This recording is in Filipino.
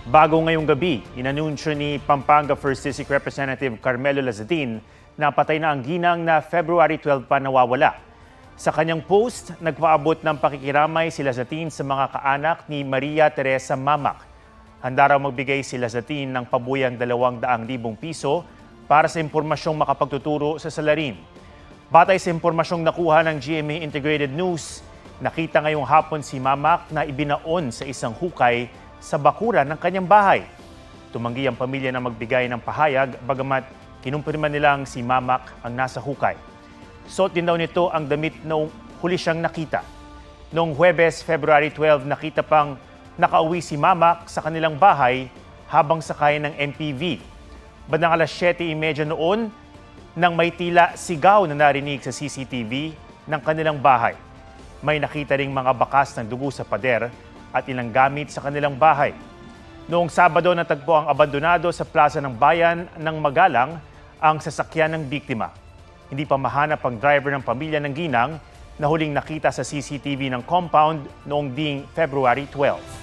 Bago ngayong gabi, inanunsyo ni Pampanga 1st District Representative Carmelo Lazadin na patay na ang ginang na February 12 pa nawawala. Sa kanyang post, nagpaabot ng pakikiramay si Lazadin sa mga kaanak ni Maria Teresa Mamac. Handa raw magbigay si Lazadin ng pabuyang 200,000 piso para sa impormasyong makapagtuturo sa salarin. Batay sa impormasyong nakuha ng GMA Integrated News, nakita ngayong hapon si Mamac na ibinaon sa isang hukay sa bakuran ng kanyang bahay. Tumanggi ang pamilya na magbigay ng pahayag bagamat kinumpirma nilang si Mamac ang nasa hukay. Suot din daw nito ang damit noong huli siyang nakita. Noong Huwebes, February 12, nakita pang nakauwi si Mamac sa kanilang bahay habang sakay ng MPV. Bandang alas 7:30 noon, nang may tila sigaw na narinig sa CCTV ng kanilang bahay. May nakita ring mga bakas ng dugo sa pader at ilang gamit sa kanilang bahay. Noong Sabado, natagpo ang abandonado sa Plaza ng Bayan ng Magalang ang sasakyan ng biktima. Hindi pa mahanap ang driver ng pamilya ng ginang na huling nakita sa CCTV ng compound noong ding February 12.